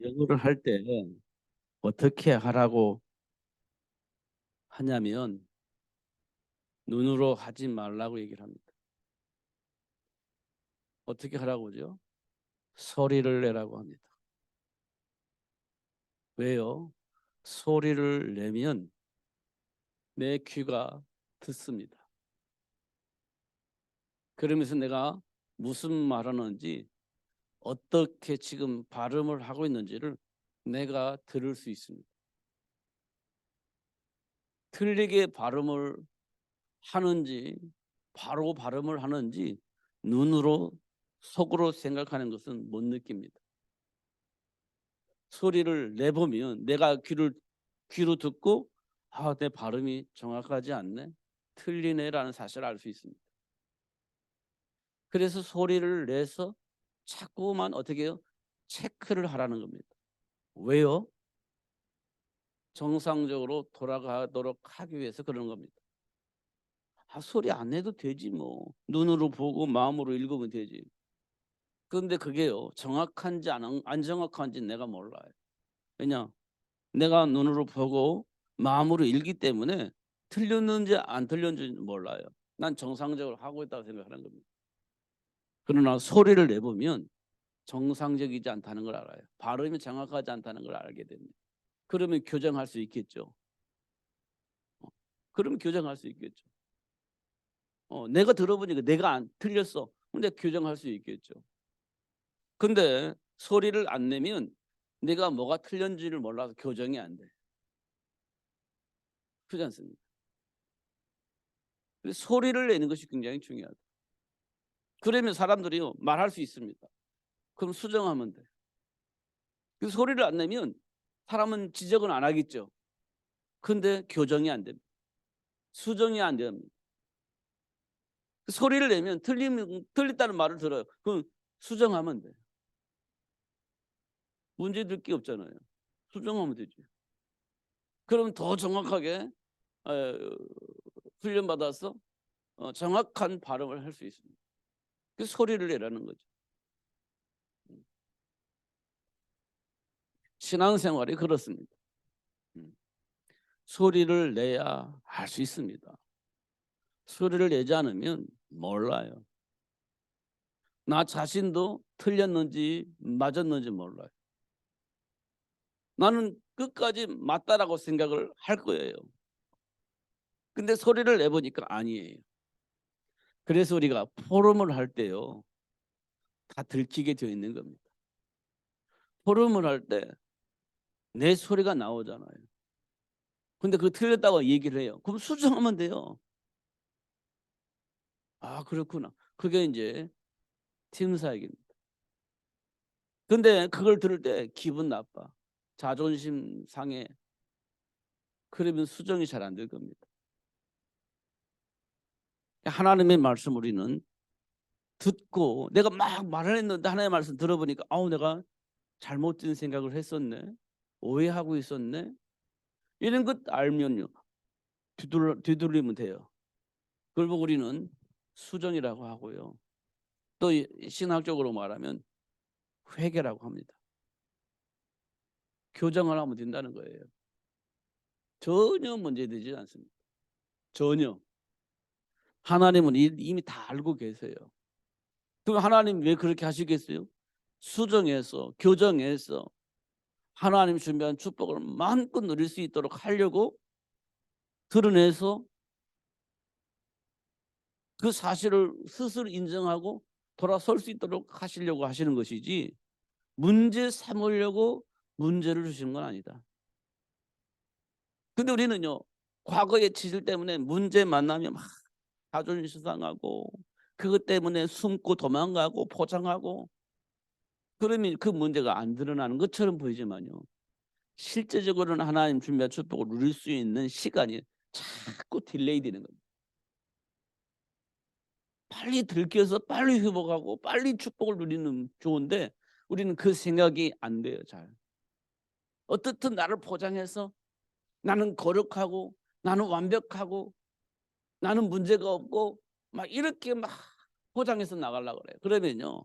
영어를 할 때 어떻게 하라고 하냐면 눈으로 하지 말라고 얘기를 합니다. 어떻게 하라고죠? 소리를 내라고 합니다. 왜요? 소리를 내면 내 귀가 듣습니다. 그러면서 내가 무슨 말하는지 어떻게 지금 발음을 하고 있는지를 내가 들을 수 있습니다. 틀리게 발음을 하는지 바로 발음을 하는지 눈으로 속으로 생각하는 것은 못 느낍니다. 소리를 내보면 내가 귀로 듣고 내 발음이 정확하지 않네, 틀리네라는 사실을 알 수 있습니다. 그래서 소리를 내서 자꾸만 어떻게 해요? 체크를 하라는 겁니다. 왜요? 정상적으로 돌아가도록 하기 위해서 그러는 겁니다. 소리 안 내도 되지 뭐. 눈으로 보고 마음으로 읽으면 되지. 그런데 그게요, 정확한지 안 정확한지 내가 몰라요. 왜냐? 내가 눈으로 보고 마음으로 읽기 때문에 틀렸는지 안 틀렸는지 몰라요. 난 정상적으로 하고 있다고 생각하는 겁니다. 그러나 소리를 내보면 정상적이지 않다는 걸 알아요. 발음이 정확하지 않다는 걸 알게 됩니다. 그러면 교정할 수 있겠죠. 그러면 교정할 수 있겠죠. 내가 들어보니까 내가 안 틀렸어. 근데 교정할 수 있겠죠. 근데 소리를 안 내면 내가 뭐가 틀렸는지를 몰라서 교정이 안 돼. 그렇지 않습니까? 그래서 소리를 내는 것이 굉장히 중요하다. 그러면 사람들이요, 말할 수 있습니다. 그럼 수정하면 돼. 그 소리를 안 내면 사람은 지적은 안 하겠죠. 근데 교정이 안 됩니다. 수정이 안 됩니다. 그 소리를 내면 틀렸다는 말을 들어요. 그럼 수정하면 돼. 문제될 게 없잖아요. 수정하면 되지. 그럼 더 정확하게 훈련받아서 정확한 발음을 할 수 있습니다. 그 소리를 내라는 거죠. 신앙생활이 그렇습니다. 소리를 내야 할 수 있습니다. 소리를 내지 않으면 몰라요. 나 자신도 틀렸는지 맞았는지 몰라요. 나는 끝까지 맞다라고 생각을 할 거예요. 근데 소리를 내보니까 아니에요. 그래서 우리가 포럼을 할 때요, 다 들키게 되어 있는 겁니다. 포럼을 할 때 내 소리가 나오잖아요. 근데 그거 틀렸다고 얘기를 해요. 그럼 수정하면 돼요. 그렇구나. 그게 이제 팀 사역입니다. 근데 그걸 들을 때 기분 나빠. 자존심 상해. 그러면 수정이 잘 안 될 겁니다. 하나님의 말씀 우리는 듣고 내가 막 말을 했는데 하나님의 말씀 들어보니까 내가 잘못된 생각을 했었네. 오해하고 있었네. 이런 것 알면요, 뒤돌리면 돼요. 그걸 보고 우리는 수정이라고 하고요. 또 신학적으로 말하면 회개라고 합니다. 교정을 하면 된다는 거예요. 전혀 문제되지 않습니다. 전혀. 하나님은 이미 다 알고 계세요. 그럼 하나님 왜 그렇게 하시겠어요? 수정해서 교정해서 하나님 준비한 축복을 마음껏 누릴 수 있도록 하려고 드러내서 그 사실을 스스로 인정하고 돌아설 수 있도록 하시려고 하시는 것이지, 문제 삼으려고 문제를 주시는 건 아니다. 근데 우리는요, 과거의 지질 때문에 문제 만나면 막 자존심 상하고 그것 때문에 숨고 도망가고 포장하고, 그러면 그 문제가 안 드러나는 것처럼 보이지만요, 실제적으로는 하나님 준비한 축복을 누릴 수 있는 시간이 자꾸 딜레이 되는 겁니다. 빨리 들켜서 빨리 회복하고 빨리 축복을 누리는 좋은데 우리는 그 생각이 안 돼요. 잘. 어떻든 나를 포장해서 나는 거룩하고 나는 완벽하고 나는 문제가 없고 막 이렇게 막 포장해서 나가려고 그래요. 그러면요,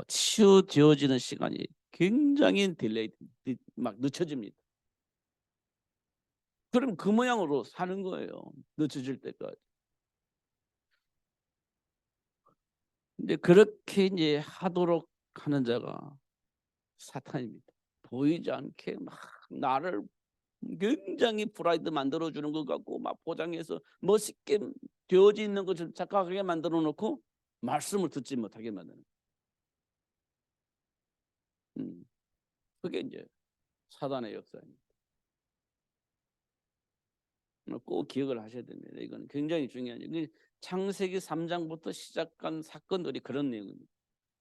치유되어지는 시간이 굉장히 막 늦춰집니다. 그럼 그 모양으로 사는 거예요. 늦춰질 때까지. 근데 그렇게 이제 하도록 하는 자가 사탄입니다. 보이지 않게 막 나를 굉장히 프라이드 만들어주는 것 같고 막 포장해서 멋있게 되어져 있는 것을 착각하게 만들어 놓고 말씀을 듣지 못하게 만드는. 그게 이제 사단의 역사입니다. 꼭 기억을 하셔야 됩니다. 이건 굉장히 중요한 일. 창세기 3장부터 시작한 사건들이 그런 내용입니다.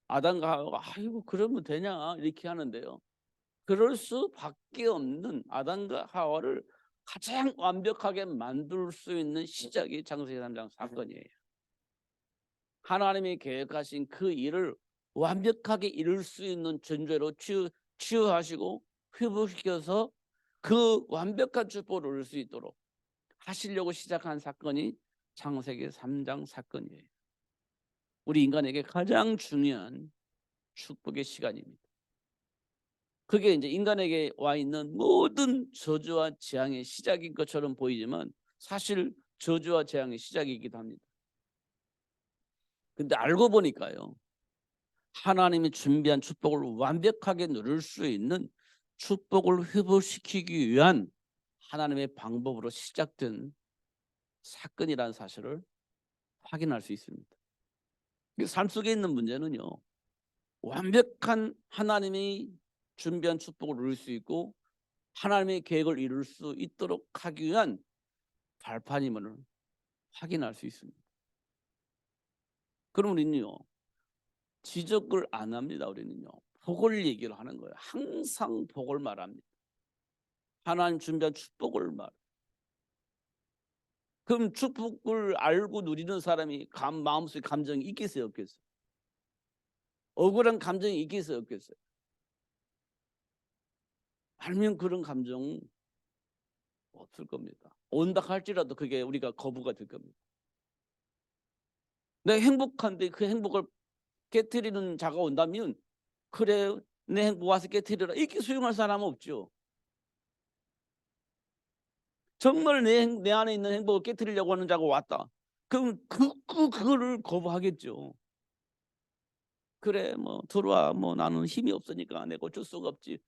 아담과 하와가 아이고 그러면 되냐 이렇게 하는데요. 그럴 수밖에 없는 아담과 하와를 가장 완벽하게 만들 수 있는 시작이 창세기 3장 사건이에요. 하나님이 계획하신 그 일을 완벽하게 이룰 수 있는 존재로 치유하시고 회복시켜서 그 완벽한 축복을 얻을 수 있도록 하시려고 시작한 사건이 창세기 3장 사건이에요. 우리 인간에게 가장 중요한 축복의 시간입니다. 그게 이제 인간에게 와 있는 모든 저주와 재앙의 시작인 것처럼 보이지만 사실 저주와 재앙의 시작이기도 합니다. 근데 알고 보니까요, 하나님이 준비한 축복을 완벽하게 누릴 수 있는 축복을 회복시키기 위한 하나님의 방법으로 시작된 사건이라는 사실을 확인할 수 있습니다. 삶 속에 있는 문제는요, 완벽한 하나님이 준비한 축복을 누릴 수 있고 하나님의 계획을 이룰 수 있도록 하기 위한 발판임을 확인할 수 있습니다. 그럼 우리는요, 지적을 안 합니다. 우리는요, 복을 얘기를 하는 거예요. 항상 복을 말합니다. 하나님 준비한 축복을 말. 그럼 축복을 알고 누리는 사람이 마음속에 감정이 있겠어요, 없겠어요? 억울한 감정이 있겠어요, 없겠어요? 알면 그런 감정 없을 겁니다. 온다 할지라도 그게 우리가 거부가 될 겁니다. 내가 행복한데 그 행복을 깨트리는 자가 온다면 그래 내 행복 와서 깨트리라 이렇게 수용할 사람은 없죠. 정말 내 안에 있는 행복을 깨트리려고 하는 자가 왔다. 그럼 그거를 거부하겠죠. 그래 뭐 들어와 뭐 나는 힘이 없으니까 내가 어쩔 수가 없지.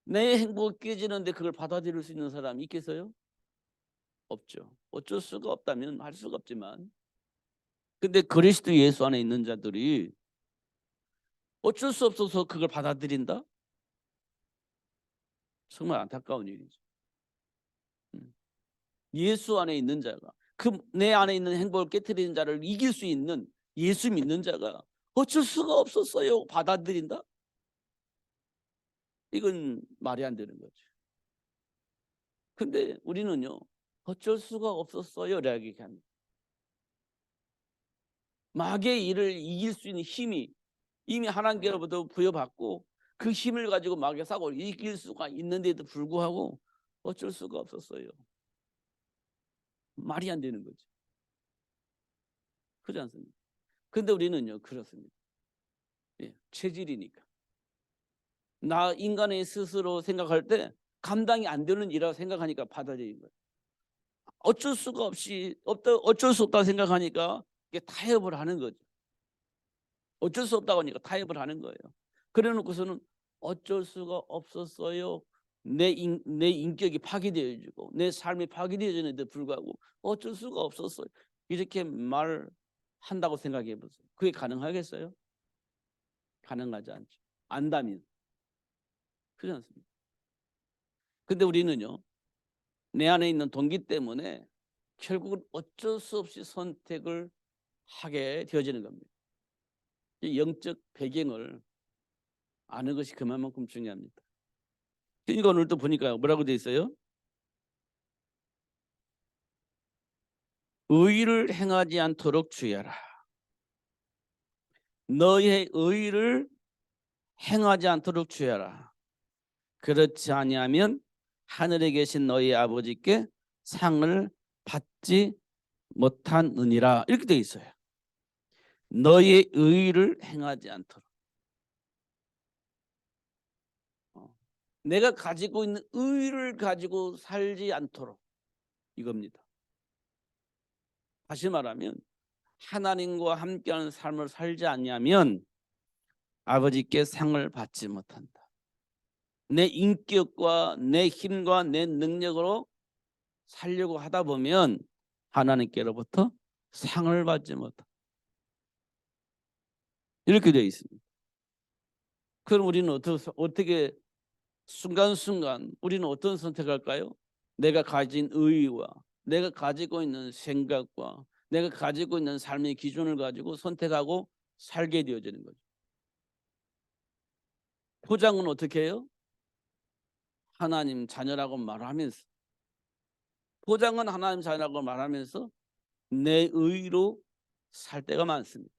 내 행복이 깨지는데 그걸 받아들일 수 있는 사람이 있겠어요? 없죠. 어쩔 수가 없다면 할 수가 없지만 근데 그리스도 예수 안에 있는 자들이 어쩔 수 없어서 그걸 받아들인다? 정말 안타까운 일이죠. 예수 안에 있는 자가 그 내 안에 있는 행복을 깨트리는 자를 이길 수 있는 예수 믿는 자가 어쩔 수가 없었어요 받아들인다? 이건 말이 안 되는 거죠. 근데 우리는요 어쩔 수가 없었어요 라고 얘기합니다. 마귀의 일을 이길 수 있는 힘이 이미 하나님께로부터 부여받고 그 힘을 가지고 마귀의 사고를 이길 수가 있는데도 불구하고 어쩔 수가 없었어요. 말이 안 되는 거죠. 그렇지 않습니까? 근데 우리는요 그렇습니다. 체질이니까. 나 인간의 스스로 생각할 때 감당이 안 되는 일이라고 생각하니까 받아들이는 거예요. 어쩔 수가 없이 어쩔 수 없다 생각하니까 이게 타협을 하는 거죠. 어쩔 수 없다고 하니까 타협을 하는 거예요. 그래 놓고서는 어쩔 수가 없었어요. 내 인격이 파괴되어지고 내 삶이 파괴되어지는데 불구하고 어쩔 수가 없었어요. 이렇게 말한다고 생각해 보세요. 그게 가능하겠어요? 가능하지 않죠. 안다면. 그렇지 않습니까? 근데 우리는요. 내 안에 있는 동기 때문에 결국은 어쩔 수 없이 선택을 하게 되어지는 겁니다. 영적 배경을 아는 것이 그만큼 중요합니다. 그러니까 오늘 또 보니까 뭐라고 되어 있어요? 의를 행하지 않도록 주의하라. 너의 의를 행하지 않도록 주의하라. 그렇지 아니하면 하늘에 계신 너희 아버지께 상을 받지 못하느니라. 이렇게 되어 있어요. 너의 의를 행하지 않도록. 내가 가지고 있는 의를 가지고 살지 않도록 이겁니다. 다시 말하면 하나님과 함께하는 삶을 살지 않냐면 아버지께 상을 받지 못한다. 내 인격과 내 힘과 내 능력으로 살려고 하다 보면 하나님께로부터 상을 받지 못한다. 이렇게 되어 있습니다. 그럼 우리는 어떻게 순간순간 우리는 어떤 선택할까요? 내가 가진 의의와 내가 가지고 있는 생각과 내가 가지고 있는 삶의 기준을 가지고 선택하고 살게 되어지는 거죠. 포장은 어떻게 해요? 하나님 자녀라고 말하면서, 포장은 하나님 자녀라고 말하면서 내 의로 살 때가 많습니다.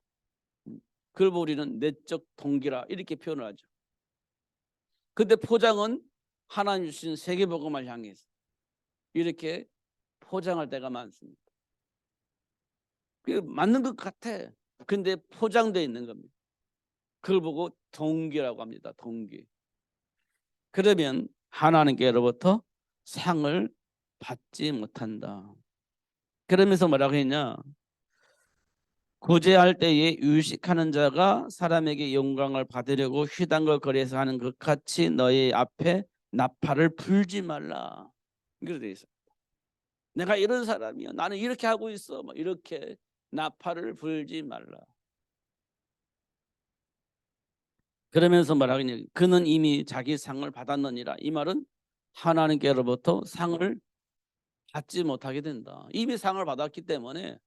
그걸 우리는 내적 동기라 이렇게 표현을 하죠. 근데 포장은 하나님 주신 세계복음을 향해서 이렇게 포장할 때가 많습니다. 그게 맞는 것 같아. 근데 포장되어 있는 겁니다. 그걸 보고 동기라고 합니다. 동기. 그러면 하나님께로부터 상을 받지 못한다. 그러면서 뭐라고 했냐? 구제할 때에 유식하는 자가 사람에게 영광을 받으려고 휘당거 거리에서 하는 것 같이 너희 앞에 나팔을 불지 말라. 이렇게 돼 있어요. 내가 이런 사람이야. 나는 이렇게 하고 있어. 뭐 이렇게 나팔을 불지 말라. 그러면서 뭐라고 했냐? 그는 이미 자기 상을 받았느니라. 이 말은 하나님께로부터 상을 받지 못하게 된다. 이미 상을 받았기 때문에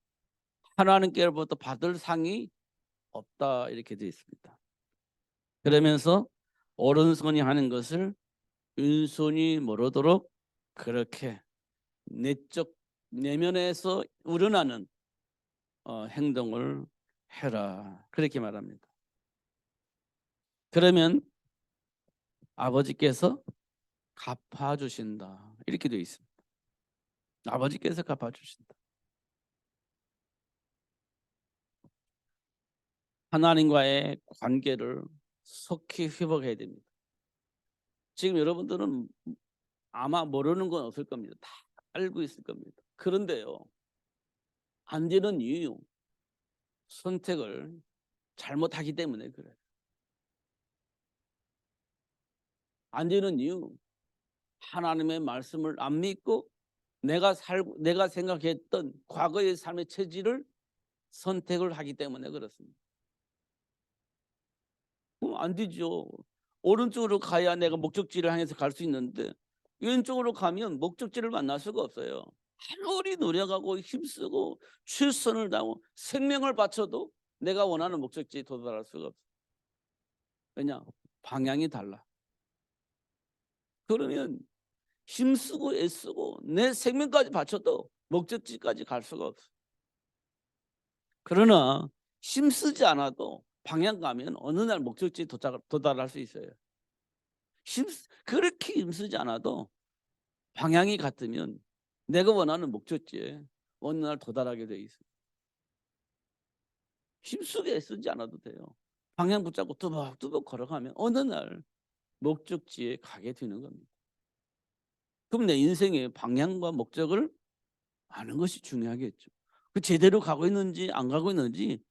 하나님께로부터 받을 상이 없다. 이렇게 되어 있습니다. 그러면서 오른손이 하는 것을 왼손이 모르도록 그렇게 내적 내면에서 우러나는 행동을 해라. 그렇게 말합니다. 그러면 아버지께서 갚아주신다. 이렇게 되어 있습니다. 아버지께서 갚아주신다. 하나님과의 관계를 속히 회복해야 됩니다. 지금 여러분들은 아마 모르는 건 없을 겁니다. 다 알고 있을 겁니다. 그런데요, 안 되는 이유, 선택을 잘못하기 때문에 그래요. 안 되는 이유, 하나님의 말씀을 안 믿고 내가 생각했던 과거의 삶의 체질을 선택을 하기 때문에 그렇습니다. 안 되죠. 오른쪽으로 가야 내가 목적지를 향해서 갈 수 있는데 왼쪽으로 가면 목적지를 만날 수가 없어요. 아무리 노력하고 힘쓰고 최선을 다하고 생명을 바쳐도 내가 원하는 목적지에 도달할 수가 없어요. 왜냐? 방향이 달라. 그러면 힘쓰고 애쓰고 내 생명까지 바쳐도 목적지까지 갈 수가 없어. 그러나 힘쓰지 않아도 방향 가면 어느 날 목적지에 도달할 수 있어요. 그렇게 힘쓰지 않아도 방향이 같으면 내가 원하는 목적지에 어느 날 도달하게 돼 있어요. 힘쓰게 애쓰지 않아도 돼요. 방향 붙잡고 뚜벅뚜벅 걸어가면 어느 날 목적지에 가게 되는 겁니다. 그럼 내 인생의 방향과 목적을 아는 것이 중요하겠죠. 그 제대로 가고 있는지 안 가고 있는지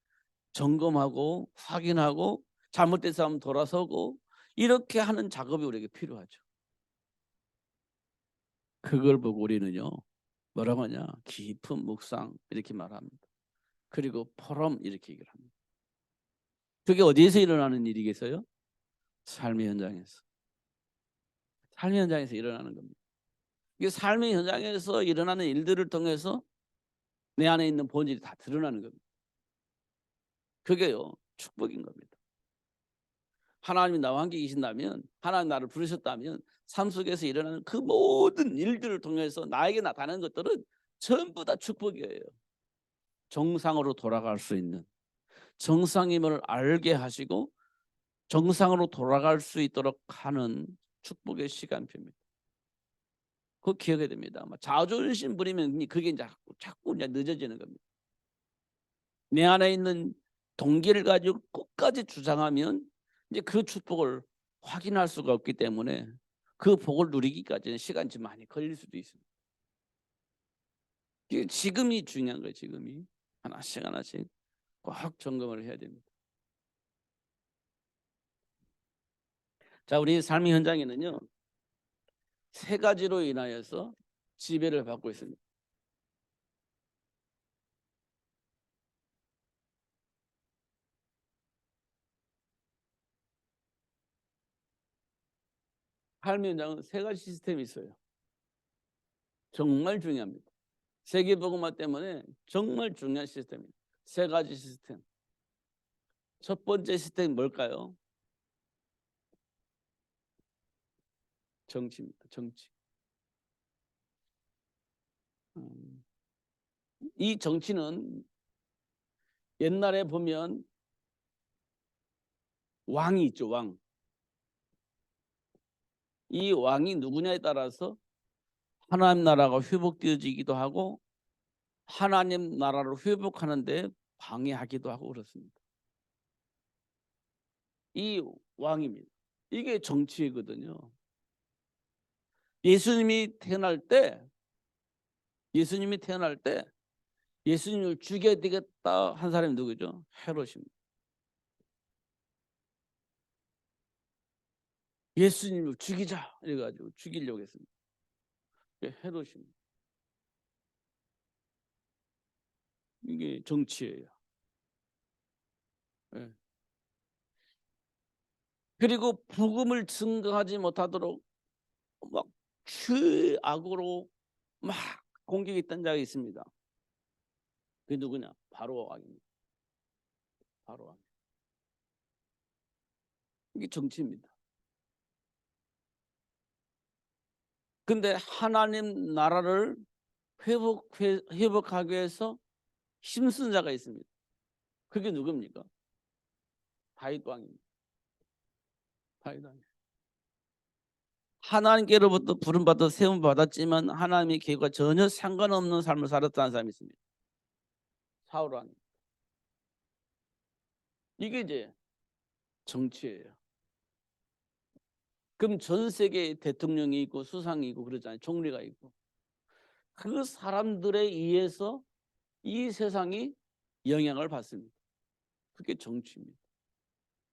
점검하고 확인하고 잘못돼서 하면 돌아서고 이렇게 하는 작업이 우리에게 필요하죠. 그걸 보고 우리는요, 뭐라고 하냐? 깊은 묵상 이렇게 말합니다. 그리고 포럼 이렇게 얘기를 합니다. 그게 어디에서 일어나는 일이겠어요? 삶의 현장에서. 삶의 현장에서 일어나는 겁니다. 이게 삶의 현장에서 일어나는 일들을 통해서 내 안에 있는 본질이 다 드러나는 겁니다. 그게요, 축복인 겁니다. 하나님이 나와 함께 계신다면, 하나님 나를 부르셨다면 삶 속에서 일어나는 그 모든 일들을 통해서 나에게 나타나는 것들은 전부 다 축복이에요. 정상으로 돌아갈 수 있는, 정상임을 알게 하시고 정상으로 돌아갈 수 있도록 하는 축복의 시간표입니다. 그거 기억해야 됩니다. 자존심 부리면 그게 자꾸 늦어지는 겁니다. 내 안에 있는 동기를 가지고 끝까지 주장하면 이제 그 축복을 확인할 수가 없기 때문에 그 복을 누리기까지는 시간이 좀 많이 걸릴 수도 있습니다. 지금이 중요한 거예요. 지금이 하나씩 하나씩 꼭 점검을 해야 됩니다. 자, 우리 삶의 현장에는요 3가지로 인하여서 지배를 받고 있습니다. 삶의 현장은 3가지 시스템이 있어요. 정말 중요합니다. 세계복음화 때문에 정말 중요한 시스템입니다. 3가지 시스템. 첫 번째 시스템이 뭘까요? 정치입니다. 정치. 이 정치는 옛날에 보면 왕이 있죠. 왕. 이 왕이 누구냐에 따라서 하나님 나라가 회복되어지기도 하고 하나님 나라를 회복하는데 방해하기도 하고 그렇습니다. 이 왕입니다. 이게 정치거든요. 예수님이 태어날 때 예수님을 죽여야 되겠다 한 사람이 누구죠? 헤롯입니다. 예수님을 죽이자 이래가지고 죽이려고 했습니다. 헤롯입니다. 이게 정치예요. 네. 그리고 복음을 증거하지 못하도록 막 최악으로 막 공격했던 자가 있습니다. 그게 누구냐? 바로 왕입니다. 바로 왕. 이게 정치입니다. 근데 하나님 나라를 회복하기 위해서 힘쓴 자가 있습니다. 그게 누굽니까? 다윗 왕입니다. 다윗 왕. 하나님께로부터 부름받아 세움 받았지만 하나님의 계획과 전혀 상관없는 삶을 살았다는 사람이 있습니다. 사울 왕. 이게 이제 정치예요. 그럼 전 세계에 대통령이 있고 수상이 있고 그러잖아요. 총리가 있고. 그 사람들에 의해서 이 세상이 영향을 받습니다. 그게 정치입니다.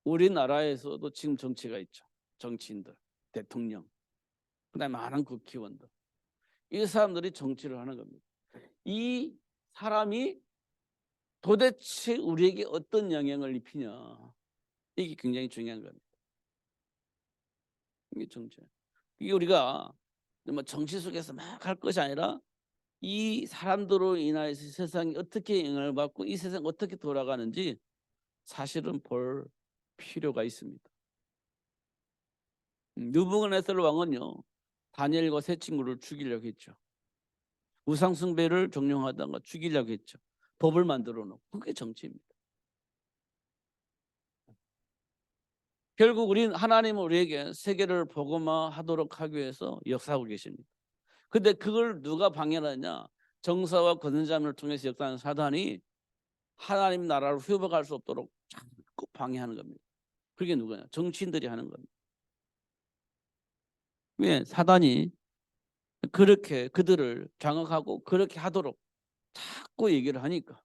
우리나라에서도 지금 정치가 있죠. 정치인들, 대통령, 그다음에 많은 국회의원들. 이 사람들이 정치를 하는 겁니다. 이 사람이 도대체 우리에게 어떤 영향을 입히냐. 이게 굉장히 중요한 겁니다. 이게 정치예요. 이게 우리가 뭐 정치 속에서 막 할 것이 아니라 이 사람들로 인하여서 세상이 어떻게 영향을 받고 이 세상이 어떻게 돌아가는지 사실은 볼 필요가 있습니다. 느부갓네살 왕은요 다니엘과 세 친구를 죽이려고 했죠. 우상 숭배를 종용하다가 죽이려고 했죠. 법을 만들어 놓고. 그게 정치입니다. 결국 우리는 하나님은 우리에게 세계를 복음화하도록 하기 위해서 역사하고 계십니다. 근데 그걸 누가 방해하느냐? 정사와 권선자를 통해서 역사하는 사단이 하나님 나라를 회복할 수 없도록 자꾸 방해하는 겁니다. 그게 누구냐? 정치인들이 하는 겁니다. 왜? 사단이 그렇게 그들을 장악하고 그렇게 하도록 자꾸 얘기를 하니까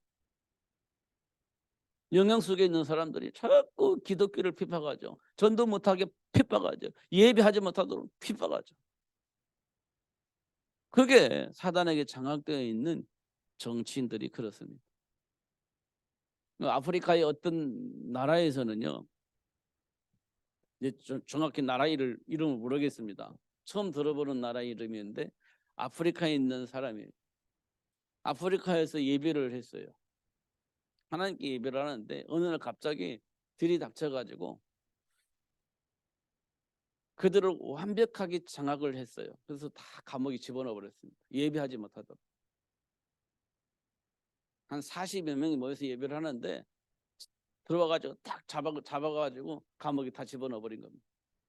영향 속에 있는 사람들이 자꾸 기독교를 핍박하죠. 전도 못하게 핍박하죠. 예배하지 못하도록 핍박하죠. 그게 사단에게 장악되어 있는 정치인들이 그렇습니다. 아프리카의 어떤 나라에서는요. 이제 정확히 나라 이름을 모르겠습니다. 처음 들어보는 나라 이름인데 아프리카에 있는 사람이 아프리카에서 예배를 했어요. 하나님께 예배를 하는데 어느 날 갑자기 들이닥쳐가지고 그들을 완벽하게 장악을 했어요. 그래서 다 감옥에 집어넣어 버렸습니다. 예배하지 못하도록. 한 40여 명이 모여서 예배를 하는데 들어와가지고 딱 잡아가지고 감옥에 다 집어넣어 버린 겁니다.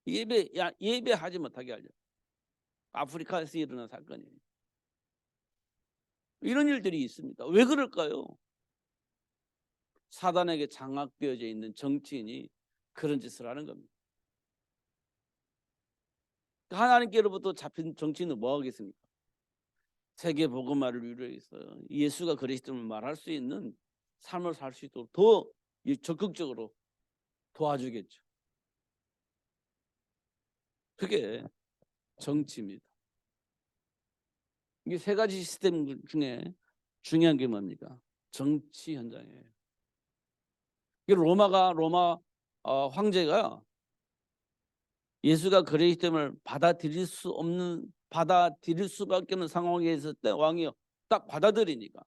예배하지 못하게 하려. 아프리카에서 일어난 사건이에요. 이런 일들이 있습니다. 왜 그럴까요? 사단에게 장악되어져 있는 정치인이 그런 짓을 하는 겁니다. 하나님께로부터 잡힌 정치인은 뭐 하겠습니까? 세계 복음화를 위해서 예수가 그리스도를 말할 수 있는 삶을 살 수 있도록 더 적극적으로 도와주겠죠. 그게 정치입니다. 이게 세 가지 시스템 중에 중요한 게 뭡니까? 정치 현장이에요. 로마 황제가 예수가 그리스도를 받아들일 수밖에 없는 상황에 있을 때 왕이 딱 받아들이니까,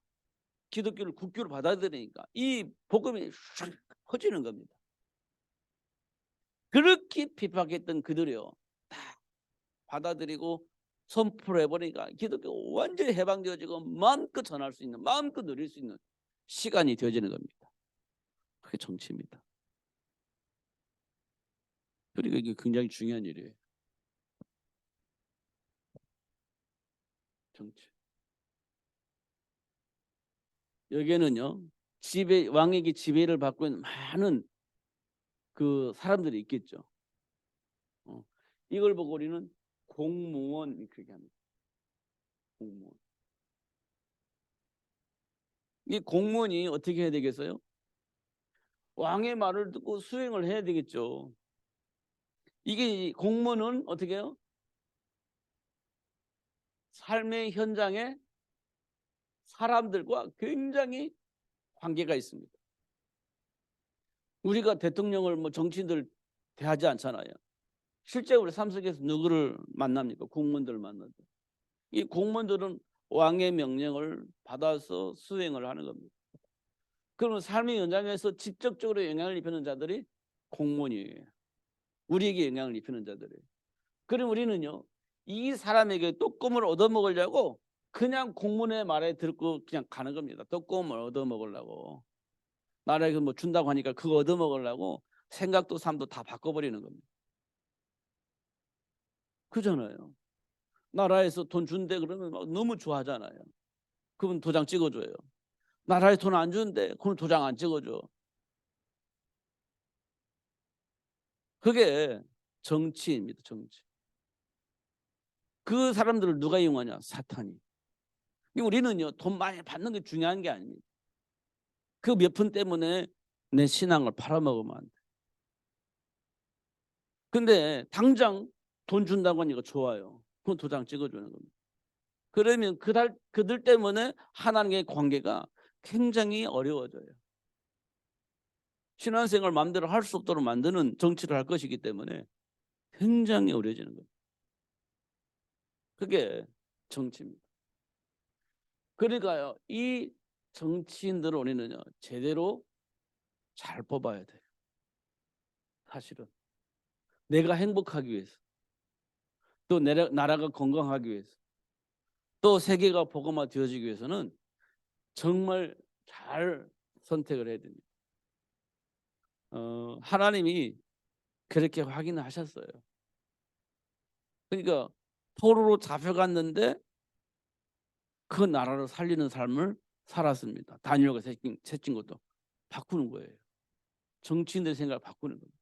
기독교를 국교를 받아들이니까 이 복음이 쫙 퍼지는 겁니다. 그렇게 핍박했던 그들이요, 다 받아들이고 선포를 해버리니까 기독교 완전히 해방되어지고 마음껏 전할 수 있는, 마음껏 누릴 수 있는 시간이 되어지는 겁니다. 그게 정치입니다. 그러니까 이게 굉장히 중요한 일이에요. 정치. 여기에는요, 왕에게 지배를 받고 있는 많은 그 사람들이 있겠죠. 이걸 보고 우리는 공무원 그렇게 합니다. 공무원. 이 공무원이 어떻게 해야 되겠어요? 왕의 말을 듣고 수행을 해야 되겠죠. 이게 공무원은 어떻게 해요? 삶의 현장에 사람들과 굉장히 관계가 있습니다. 우리가 대통령을 정치인들 대하지 않잖아요. 실제 우리 삶 속에서 누구를 만납니까? 공무원들을 만나죠. 이 공무원들은 왕의 명령을 받아서 수행을 하는 겁니다. 그러면 삶의 현장에서 직접적으로 영향을 입히는 자들이 공무원이에요. 우리에게 영향을 입히는 자들이에요. 그럼 우리는요, 이 사람에게 떡고물을 얻어먹으려고 그냥 공무원의 말에 듣고 그냥 가는 겁니다. 떡고물 얻어먹으려고. 나라에서 준다고 하니까 그거 얻어먹으려고 생각도 삶도 다 바꿔버리는 겁니다. 그잖아요. 나라에서 돈 준대 그러면 너무 좋아하잖아요. 그분 도장 찍어줘요. 나라에 돈 안 주는데 그건 도장 안 찍어줘. 그게 정치입니다. 정치. 그 사람들을 누가 이용하냐? 사탄이. 우리는요, 돈 많이 받는 게 중요한 게 아닙니다. 그 몇 푼 때문에 내 신앙을 팔아먹으면 안 돼. 근데 당장 돈 준다고 하니까 좋아요. 그건 도장 찍어주는 겁니다. 그러면 그들 때문에 하나님의 관계가 굉장히 어려워져요. 신앙생활 마음대로 할 수 없도록 만드는 정치를 할 것이기 때문에 굉장히 어려워지는 거예요. 그게 정치입니다. 그러니까요, 이 정치인들을 우리는요, 제대로 잘 뽑아야 돼요. 사실은 내가 행복하기 위해서, 또 나라가 건강하기 위해서, 또 세계가 복음화 되어지기 위해서는 정말 잘 선택을 해야 됩니다. 하나님이 그렇게 확인하셨어요. 그러니까 포로로 잡혀갔는데 그 나라를 살리는 삶을 살았습니다. 다니엘과 세친 것도 바꾸는 거예요. 정치인들의 생각을 바꾸는 겁니다.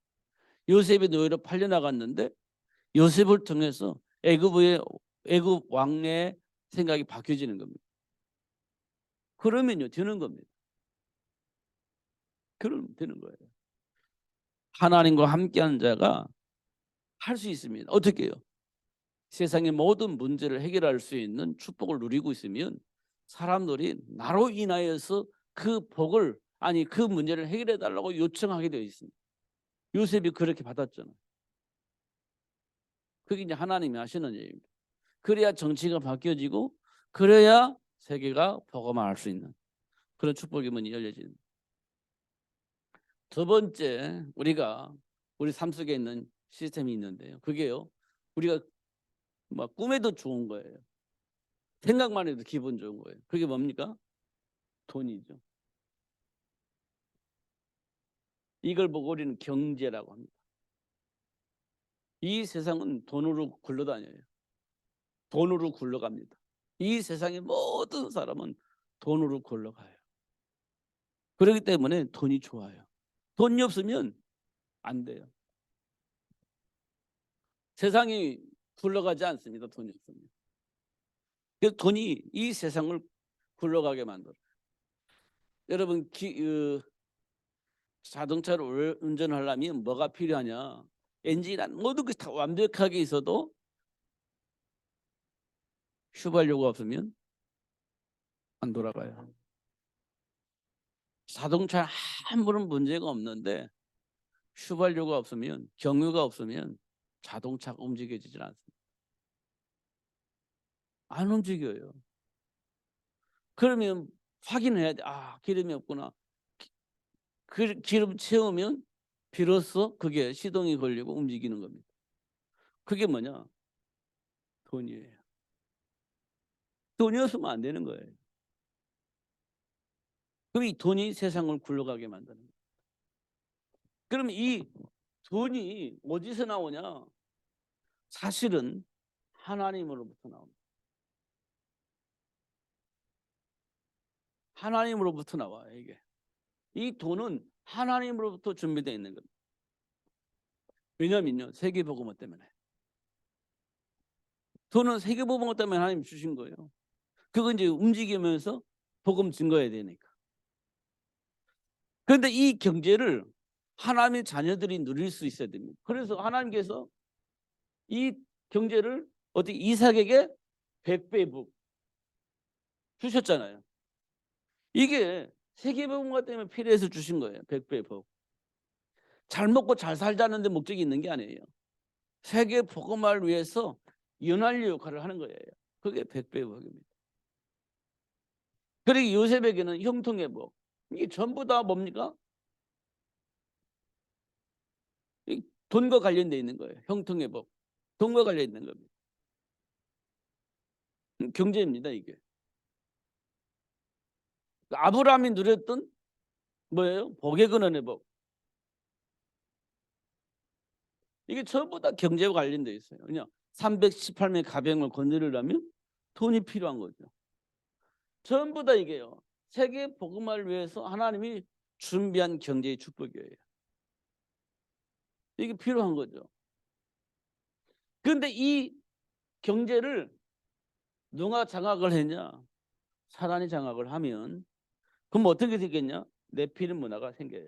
요셉이 노예로 팔려나갔는데 요셉을 통해서 애굽 왕의 생각이 바뀌어지는 겁니다. 그러면요, 되는 겁니다. 그러면 되는 거예요. 하나님과 함께하는 자가 할 수 있습니다. 어떻게 해요? 세상의 모든 문제를 해결할 수 있는 축복을 누리고 있으면 사람들이 나로 인하여서 그 문제를 해결해 달라고 요청하게 되어 있습니다. 요셉이 그렇게 받았잖아요. 그게 이제 하나님이 하시는 일입니다. 그래야 정치가 바뀌어지고, 그래야 세계가 복음화할 수 있는 그런 축복의 문이 열려집니다. 두 번째, 우리 삶 속에 있는 시스템이 있는데요. 그게요, 우리가 꿈에도 좋은 거예요. 생각만 해도 기분 좋은 거예요. 그게 뭡니까? 돈이죠. 이걸 보고 우리는 경제라고 합니다. 이 세상은 돈으로 굴러다녀요. 돈으로 굴러갑니다. 이 세상의 모든 사람은 돈으로 굴러가요. 그렇기 때문에 돈이 좋아요. 돈이 없으면 안 돼요. 세상이 굴러가지 않습니다. 돈이 없으면. 그래서 돈이 이 세상을 굴러가게 만들어요. 여러분 자동차를 운전하려면 뭐가 필요하냐? 엔진 모든 것이 다 완벽하게 있어도 휘발유가 없으면 안 돌아가요. 자동차 아무런 문제가 없는데 휘발유가 없으면, 경유가 없으면 자동차가 움직여지질 않습니다. 안 움직여요. 그러면 확인해야 돼. 아, 기름이 없구나. 기름 채우면 비로소 그게 시동이 걸리고 움직이는 겁니다. 그게 뭐냐? 돈이에요. 돈이 없으면 안 되는 거예요. 그럼 이 돈이 세상을 굴러가게 만드는 거예요. 그럼 이 돈이 어디서 나오냐? 사실은 하나님으로부터 나옵니다. 하나님으로부터 나와요, 이게. 이 돈은 하나님으로부터 준비되어 있는 겁니다. 왜냐면요, 세계복음화 때문에. 돈은 세계복음화 때문에 하나님 주신 거예요. 그거 이제 움직이면서 복음 증거해야 되니까. 그런데 이 경제를 하나님의 자녀들이 누릴 수 있어야 됩니다. 그래서 하나님께서 이 경제를 어떻게 이삭에게 100배 주셨잖아요. 이게 세계복음화 때문에 필요해서 주신 거예요. 100배 복. 잘 먹고 잘 살자는데 목적이 있는 게 아니에요. 세계 복음화를 위해서 연합 역할을 하는 거예요. 그게 100배 복입니다. 그리고 요셉에게는 형통의 복. 이게 전부 다 뭡니까? 돈과 관련되어 있는 거예요. 형통의 복. 돈과 관련되어 있는 겁니다. 경제입니다, 이게. 아브라함이 누렸던 뭐예요? 복의 근원의 복. 이게 전부 다 경제와 관련되어 있어요. 그냥 318명의 가병을 건드리려면 돈이 필요한 거죠. 전부 다 이게요. 세계 복음화를 위해서 하나님이 준비한 경제의 축복이에요. 이게 필요한 거죠. 그런데 이 경제를 누가 장악을 했냐? 사단이 장악을 하면 그럼 어떻게 되겠냐? 네피림 문화가 생겨요.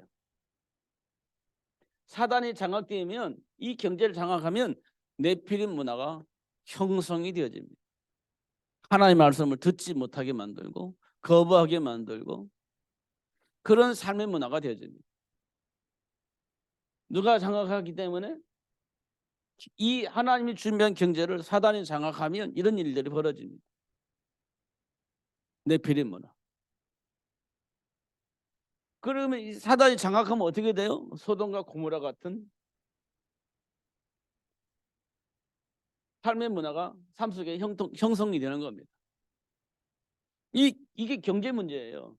사단이 장악되면 이 경제를 장악하면 네피림 문화가 형성이 되어집니다. 하나님의 말씀을 듣지 못하게 만들고 거부하게 만들고 그런 삶의 문화가 되어집니다. 누가 장악하기 때문에 이 하나님이 준비한 경제를 사단이 장악하면 이런 일들이 벌어집니다. 네피림 문화. 그러면 이 사단이 장악하면 어떻게 돼요? 소돔과 고모라 같은 삶의 문화가 삶 속에 형성이 되는 겁니다. 이게 경제 문제예요.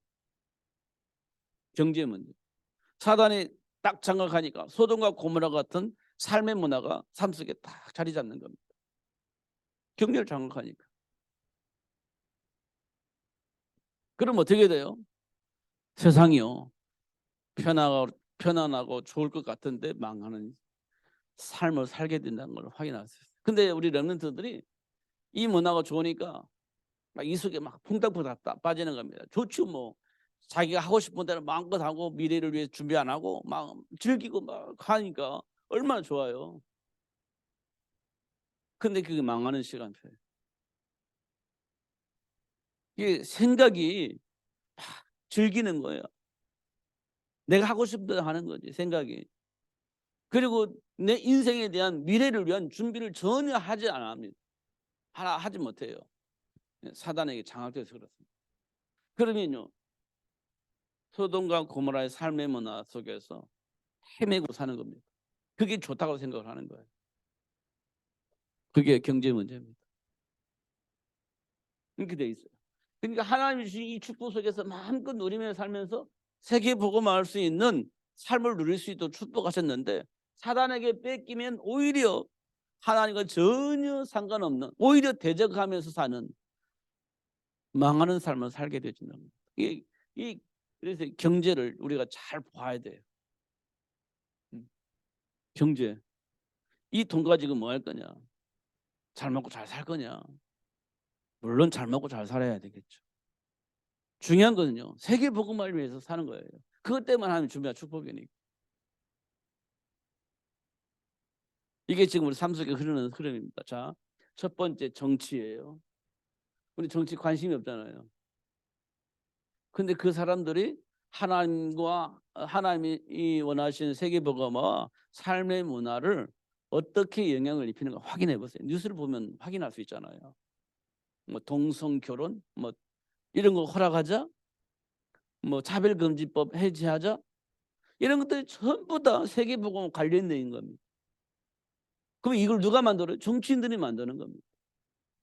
경제 문제. 사단이 딱 장악하니까 소돔과 고모라 같은 삶의 문화가 삶 속에 딱 자리 잡는 겁니다. 경제를 장악하니까. 그럼 어떻게 돼요? 세상이요. 편안하고 좋을 것 같은데 망하는 삶을 살게 된다는 걸 확인할 수 있어요. 근데 우리 렘넌트들이 이 문화가 좋으니까 막 이 속에 막 퐁당퐁당 빠지는 겁니다. 좋죠, 뭐. 자기가 하고 싶은 대로 마음껏 하고 미래를 위해 준비 안 하고 막 즐기고 막 하니까 얼마나 좋아요. 근데 그게 망하는 시간표예요. 이게 생각이 즐기는 거예요. 내가 하고 싶은 대로 하는 거지, 생각이. 그리고 내 인생에 대한 미래를 위한 준비를 전혀 하지 않아 합니다. 하지 못해요. 사단에게 장악돼서 그렇습니다. 그러면요, 소돔과 고모라의 삶의 문화 속에서 헤매고 사는 겁니다. 그게 좋다고 생각을 하는 거예요. 그게 경제 문제입니다. 이렇게 돼 있어요. 그러니까 하나님이 주신 이 축복 속에서 마음껏 누리며 살면서 세계 복음화할 수 있는 삶을 누릴 수 있도록 축복하셨는데 사단에게 뺏기면 오히려 하나님과 전혀 상관없는, 오히려 대적하면서 사는 망하는 삶을 살게 되어진다는 거예요. 그래서 경제를 우리가 잘 봐야 돼요. 경제. 이 돈 가지고 뭐 할 거냐? 잘 먹고 잘 살 거냐? 물론 잘 먹고 잘 살아야 되겠죠. 중요한 거는요, 세계 복음을 위해서 사는 거예요. 그것 때문에 하나님 준비한 축복이니까. 이게 지금 우리 삶 속에 흐르는 흐름입니다. 자, 첫 번째 정치예요. 우리 정치 관심이 없잖아요. 근데 그 사람들이 하나님과 하나님이 원하시는 세계 복음과 삶의 문화를 어떻게 영향을 입히는가 확인해 보세요. 뉴스를 보면 확인할 수 있잖아요. 뭐 동성 결혼 뭐 이런 거 허락하자, 뭐 차별금지법 해제하자, 이런 것들이 전부 다 세계 복음 관련된 겁니다. 그럼 이걸 누가 만들어요? 정치인들이 만드는 겁니다.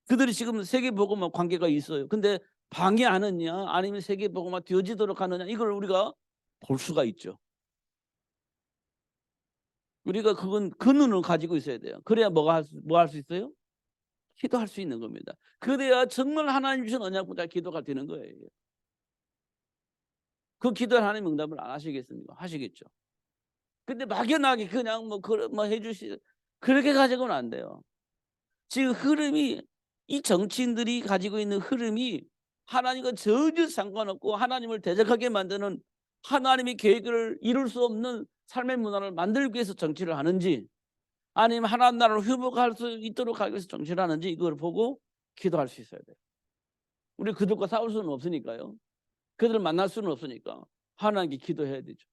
그들이 지금 세계 복음과 관계가 있어요. 근데 방해하느냐 아니면 세계 복음화 되어지도록 하느냐, 이걸 우리가 볼 수가 있죠. 우리가 그건 그 눈을 가지고 있어야 돼요. 그래야 뭐 할 수 있어요? 기도할 수 있는 겁니다. 그래야 정말 하나님 주신 언약 붙잡고 기도가 되는 거예요. 그 기도에 하나님 응답을 안 하시겠습니까? 하시겠죠. 근데 막연하게 그냥 뭐 해주시, 그렇게 가지고는 안 돼요. 지금 흐름이, 이 정치인들이 가지고 있는 흐름이 하나님과 전혀 상관없고 하나님을 대적하게 만드는, 하나님의 계획을 이룰 수 없는 삶의 문화를 만들기 위해서 정치를 하는지, 아니면 하나님 나라를 회복할 수 있도록 하기 위해서 정치를 하는지, 이걸 보고 기도할 수 있어야 돼요. 우리 그들과 싸울 수는 없으니까요. 그들을 만날 수는 없으니까 하나님께 기도해야 되죠.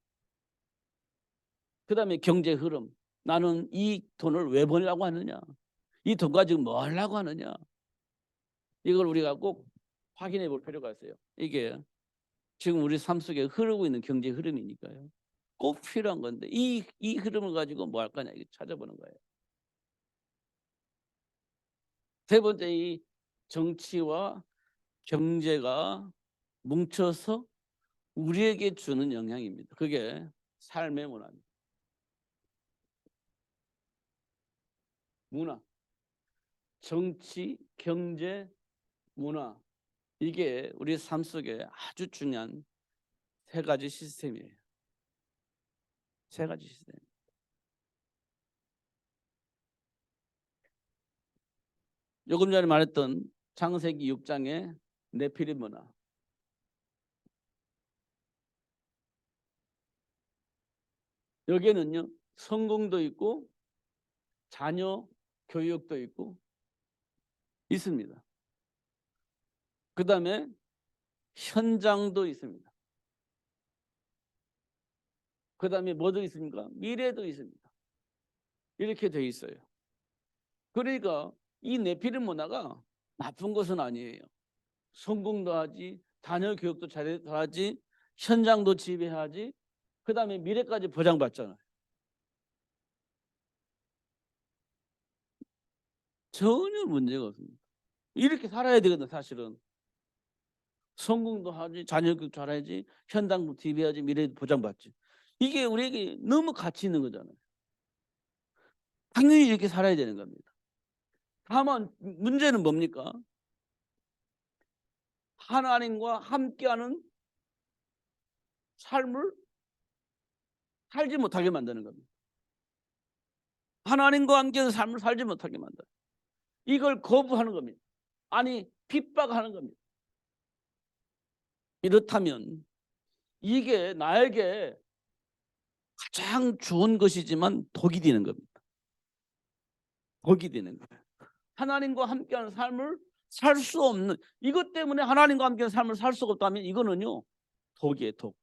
그 다음에 경제 흐름. 나는 이 돈을 왜 벌려고 하느냐, 이 돈 가지고 뭐 하려고 하느냐, 이걸 우리가 꼭 확인해 볼 필요가 있어요. 이게 지금 우리 삶 속에 흐르고 있는 경제 흐름이니까요. 꼭 필요한 건데 이 흐름을 가지고 뭐 할 거냐, 이거 찾아보는 거예요. 세 번째, 이 정치와 경제가 뭉쳐서 우리에게 주는 영향입니다. 그게 삶의 문화입니다. 문화, 정치, 경제, 문화, 이게 우리 삶 속에 아주 중요한 세 가지 시스템이에요. 세 가지 시스템. 조금 전에 말했던 창세기 6장의 네피림 문화. 여기에는요, 성공도 있고 자녀 교육도 있고 있습니다. 그 다음에 현장도 있습니다. 그 다음에 뭐도 있습니까? 미래도 있습니다. 이렇게 돼 있어요. 그러니까 이 네피림 문화가 나쁜 것은 아니에요. 성공도 하지, 자녀 교육도 잘하지, 현장도 지배하지, 그 다음에 미래까지 보장받잖아요. 전혀 문제가 없습니다. 이렇게 살아야 되거든. 사실은 성공도 하지, 자녀 교육 잘하지, 현장도 지배하지, 미래도 보장받지. 이게 우리에게 너무 가치 있는 거잖아요. 당연히 이렇게 살아야 되는 겁니다. 다만 문제는 뭡니까? 하나님과 함께하는 삶을 살지 못하게 만드는 겁니다. 하나님과 함께하는 삶을 살지 못하게 만들어요. 이걸 거부하는 겁니다. 아니, 핍박하는 겁니다. 이렇다면 이게 나에게 가장 좋은 것이지만 독이 되는 겁니다. 독이 되는 거예요. 하나님과 함께하는 삶을 살 수 없는, 이것 때문에 하나님과 함께하는 삶을 살 수가 없다면 이거는요, 독이에요. 독.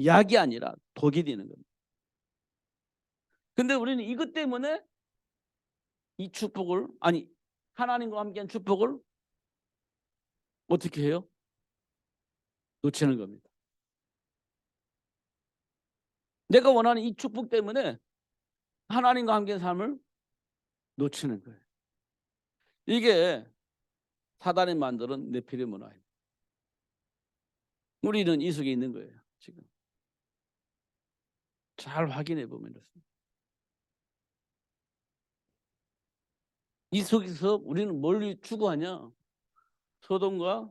약이 아니라 독이 되는 겁니다. 근데 우리는 이것 때문에 이 축복을, 아니 하나님과 함께한 축복을 어떻게 해요? 놓치는 겁니다. 내가 원하는 이 축복 때문에 하나님과 함께한 삶을 놓치는 거예요. 이게 사단이 만드는 네피림 문화입니다. 우리는 이 속에 있는 거예요. 지금 잘 확인해 보면 그렇습니다. 이 속에서 우리는 뭘 추구하냐? 소돔과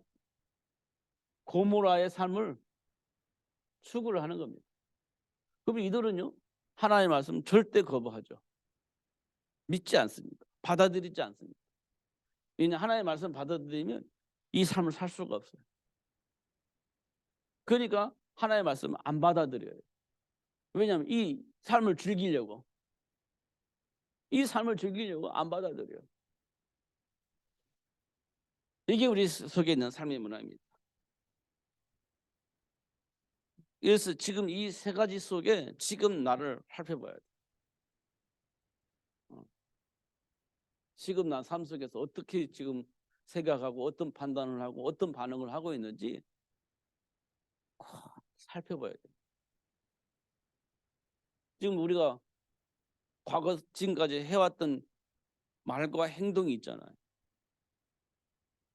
고모라의 삶을 추구를 하는 겁니다. 그럼 이들은요, 하나님의 말씀 절대 거부하죠. 믿지 않습니다. 받아들이지 않습니다. 왜냐 하나님의 말씀을 받아들이면 이 삶을 살 수가 없어요. 그러니까 하나님의 말씀을 안 받아들여요. 왜냐하면 이 삶을 즐기려고 안 받아들여요. 이게 우리 속에 있는 삶의 문화입니다. 그래서 지금 이 세 가지 속에 지금 나를 살펴봐야 돼. 지금 난 삶 속에서 어떻게 지금 생각하고 어떤 판단을 하고 어떤 반응을 하고 있는지 꼭 살펴봐야 돼. 지금 우리가 과거 지금까지 해왔던 말과 행동이 있잖아요.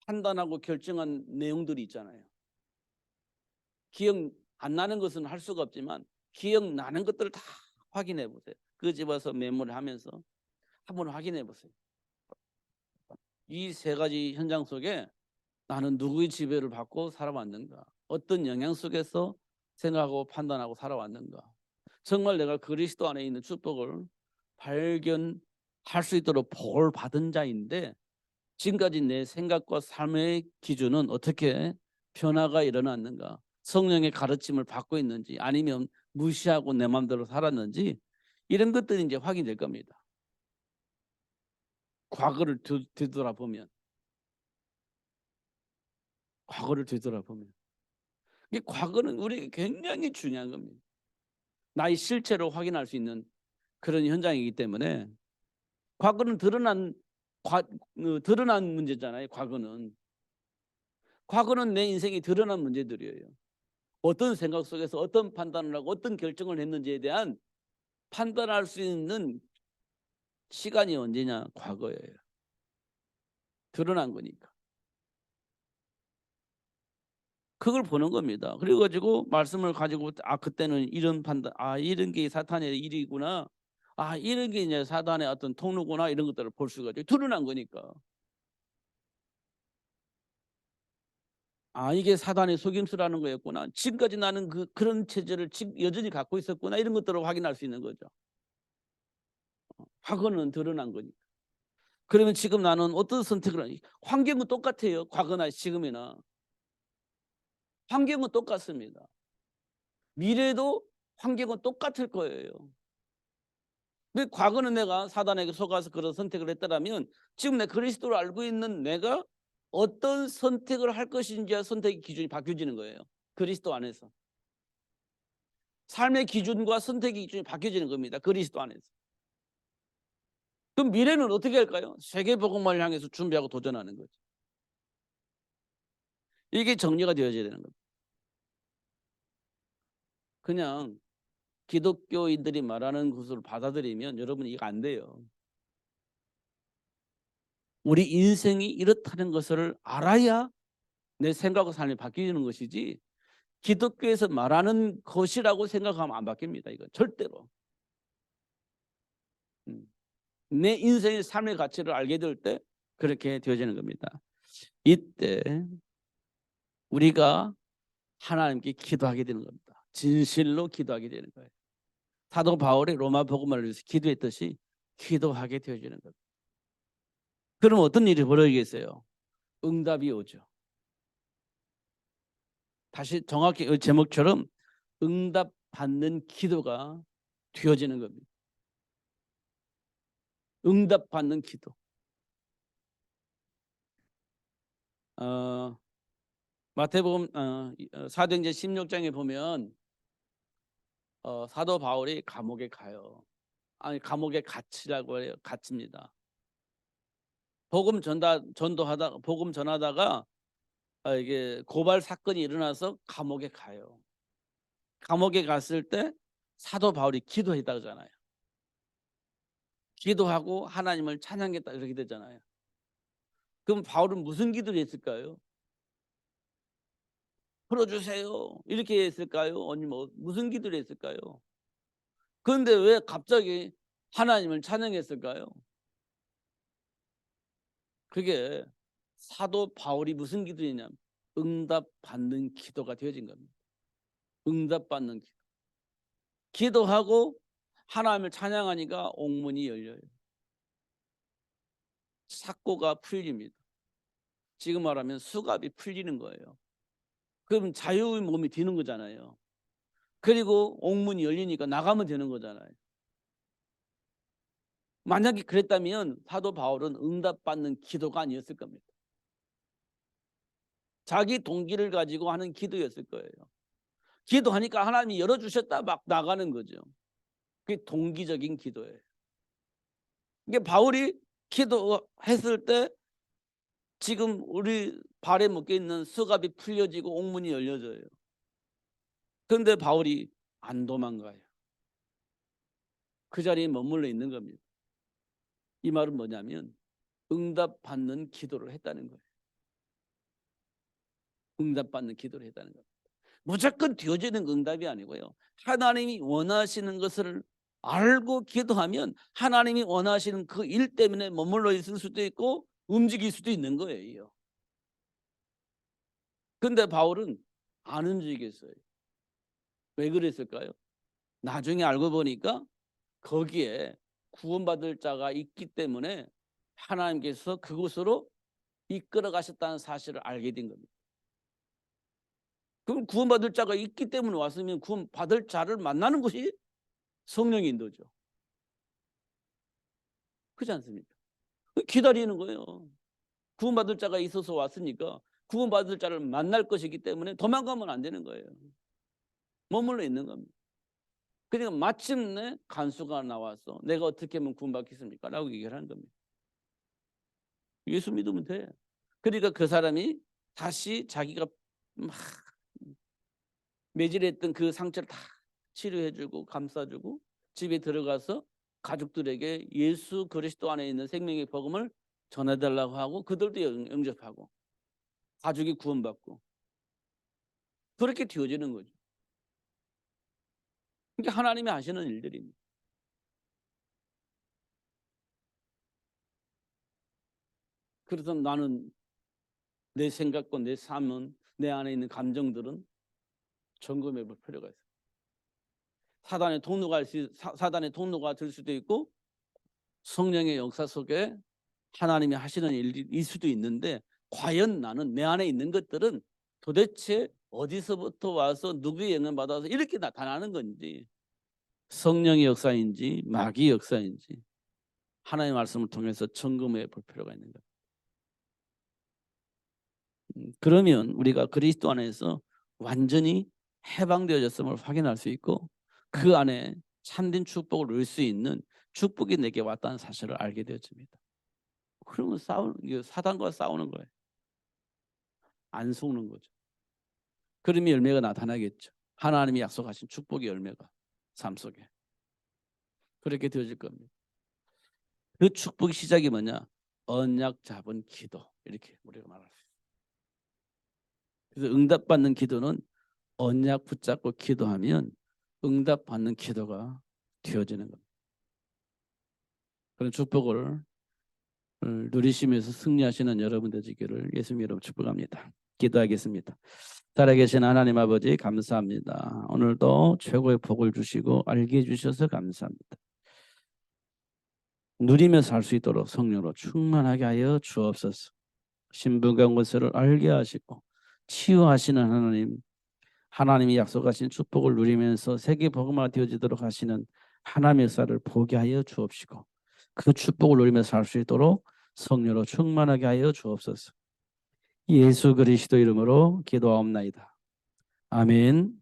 판단하고 결정한 내용들이 있잖아요. 기억 안 나는 것은 할 수가 없지만 기억나는 것들을 다 확인해 보세요. 그 집에서 메모를 하면서 한번 확인해 보세요. 이 세 가지 현장 속에 나는 누구의 지배를 받고 살아왔는가? 어떤 영향 속에서 생각하고 판단하고 살아왔는가? 정말 내가 그리스도 안에 있는 축복을 발견할 수 있도록 복을 받은 자인데 지금까지 내 생각과 삶의 기준은 어떻게 변화가 일어났는가? 성령의 가르침을 받고 있는지 아니면 무시하고 내 마음대로 살았는지 이런 것들이 이제 확인될 겁니다. 과거를 되돌아보면 이 과거는 우리에게 굉장히 중요한 겁니다. 나의 실체로 확인할 수 있는 그런 현장이기 때문에 과거는 드러난 문제잖아요. 과거는 내 인생이 드러난 문제들이에요. 어떤 생각 속에서 어떤 판단을 하고 어떤 결정을 했는지에 대한 판단할 수 있는 시간이 언제냐? 과거예요. 드러난 거니까. 그걸 보는 겁니다. 그래 가지고 말씀을 가지고 그때는 이런 판단, 이런 게 사탄의 일이구나. 이런 게 이제 사단의 어떤 통로구나 이런 것들을 볼 수가 있죠. 드러난 거니까. 이게 사단의 속임수라는 거였구나. 지금까지 나는 그런 체제를 여전히 갖고 있었구나. 이런 것들을 확인할 수 있는 거죠. 과거는 드러난 거니까. 그러면 지금 나는 어떤 선택을 하니? 환경은 똑같아요. 과거나 지금이나. 환경은 똑같습니다. 미래도 환경은 똑같을 거예요. 근데 과거는 내가 사단에게 속아서 그런 선택을 했다면 지금 내 그리스도를 알고 있는 내가 어떤 선택을 할 것인지의 선택의 기준이 바뀌어지는 거예요. 그리스도 안에서. 삶의 기준과 선택의 기준이 바뀌어지는 겁니다. 그리스도 안에서. 그럼 미래는 어떻게 할까요? 세계복음화를 향해서 준비하고 도전하는 거죠. 이게 정리가 되어져야 되는 겁니다. 그냥 기독교인들이 말하는 것을 받아들이면 여러분 이거 안 돼요. 우리 인생이 이렇다는 것을 알아야 내 생각과 삶이 바뀌는 것이지 기독교에서 말하는 것이라고 생각하면 안 바뀝니다. 이건 절대로. 내 인생의 삶의 가치를 알게 될 때 그렇게 되어지는 겁니다. 이때 우리가 하나님께 기도하게 되는 겁니다. 진실로 기도하게 되는 거예요. 사도 바울이 로마 복음을 위해서 기도했듯이 기도하게 되어지는 겁니다. 그럼 어떤 일이 벌어지겠어요? 응답이 오죠. 다시 정확히 제목처럼 응답받는 기도가 되어지는 겁니다. 응답받는 기도. 마태복음 사도행전 16장에 보면 사도 바울이 감옥에 가요. 감옥에 갇히라고 해요. 갇힙니다. 복음 전하다가 이게 고발 사건이 일어나서 감옥에 가요. 감옥에 갔을 때 사도 바울이 기도했다잖아요. 기도하고 하나님을 찬양했다 이렇게 되잖아요. 그럼 바울은 무슨 기도를 했을까요? 풀어주세요 이렇게 했을까요? 아니면 무슨 기도를 했을까요? 그런데 왜 갑자기 하나님을 찬양했을까요? 그게 사도 바울이 무슨 기도했냐면 응답받는 기도가 되어진 겁니다. 응답받는 기도. 기도하고 하나님을 찬양하니까 옥문이 열려요. 삭고가 풀립니다. 지금 말하면 수갑이 풀리는 거예요. 그럼 자유의 몸이 되는 거잖아요. 그리고 옥문이 열리니까 나가면 되는 거잖아요. 만약에 그랬다면 사도 바울은 응답받는 기도가 아니었을 겁니다. 자기 동기를 가지고 하는 기도였을 거예요. 기도하니까 하나님이 열어주셨다 막 나가는 거죠. 그게 동기적인 기도예요. 이게 바울이 기도했을 때 지금 우리 발에 묶여있는 수갑이 풀려지고 옥문이 열려져요. 그런데 바울이 안 도망가요. 그 자리에 머물러 있는 겁니다. 이 말은 뭐냐면 응답받는 기도를 했다는 거예요. 응답받는 기도를 했다는 겁니다. 무조건 되어지는 응답이 아니고요. 하나님이 원하시는 것을 알고 기도하면 하나님이 원하시는 그 일 때문에 머물러 있을 수도 있고 움직일 수도 있는 거예요. 근데 바울은 안 움직였어요. 왜 그랬을까요? 나중에 알고 보니까 거기에 구원받을 자가 있기 때문에 하나님께서 그곳으로 이끌어 가셨다는 사실을 알게 된 겁니다. 그럼 구원받을 자가 있기 때문에 왔으면 구원받을 자를 만나는 것이 성령의 인도죠. 그렇지 않습니까? 기다리는 거예요. 구원받을 자가 있어서 왔으니까 구원받을 자를 만날 것이기 때문에 도망가면 안 되는 거예요. 머물러 있는 겁니다. 그러니까 마침내 간수가 나와서 내가 어떻게 하면 구원받겠습니까? 라고 얘기를 하는 겁니다. 예수 믿으면 돼. 그러니까 그 사람이 다시 자기가 막 매질했던 그 상처를 다 치료해주고 감싸주고 집에 들어가서 가족들에게 예수 그리스도 안에 있는 생명의 복음을 전해달라고 하고 그들도 영접하고 가족이 구원받고 그렇게 되어지는 거죠. 이게 하나님이 하시는 일들입니다. 그래서 나는 내 생각과 내 삶은 내 안에 있는 감정들은 점검해 볼 필요가 있어요. 사단의 통로가 될 수도 있고 성령의 역사 속에 하나님이 하시는 일일 수도 있는데 과연 나는 내 안에 있는 것들은 도대체 어디서부터 와서 누구의 영향을 받아서 이렇게 나타나는 건지 성령의 역사인지 마귀의 역사인지 하나님의 말씀을 통해서 점검해 볼 필요가 있는 거예요. 그러면 우리가 그리스도 안에서 완전히 해방되어졌음을 확인할 수 있고 그 안에 참된 축복을 누릴 수 있는 축복이 내게 왔다는 사실을 알게 되어집니다. 그러면 사단과 싸우는 거예요. 안 속는 거죠. 그러면 열매가 나타나겠죠. 하나님이 약속하신 축복의 열매가 삶 속에 그렇게 되어질 겁니다. 그 축복의 시작이 뭐냐? 언약 잡은 기도 이렇게 우리가 말할 수 있어요. 그래서 응답받는 기도는 언약 붙잡고 기도하면 응답받는 기도가 되어지는 겁니다. 그런 축복을 누리시면서 승리하시는 여러분 되시기를 예수님 이름으로 축복합니다. 기도하겠습니다. 살아계신 하나님 아버지 감사합니다. 오늘도 최고의 복을 주시고 알게 해주셔서 감사합니다. 누리며 살 수 있도록 성령으로 충만하게 하여 주옵소서. 신분과 권세를 알게 하시고 치유하시는 하나님, 하나님이 약속하신 축복을 누리면서 세계 복음화 되어지도록 하시는 하나님의 역사를 보게 하여 주옵시고 그 축복을 누리며 살 수 있도록 성령으로 충만하게 하여 주옵소서. 예수 그리스도 이름으로 기도하옵나이다. 아멘.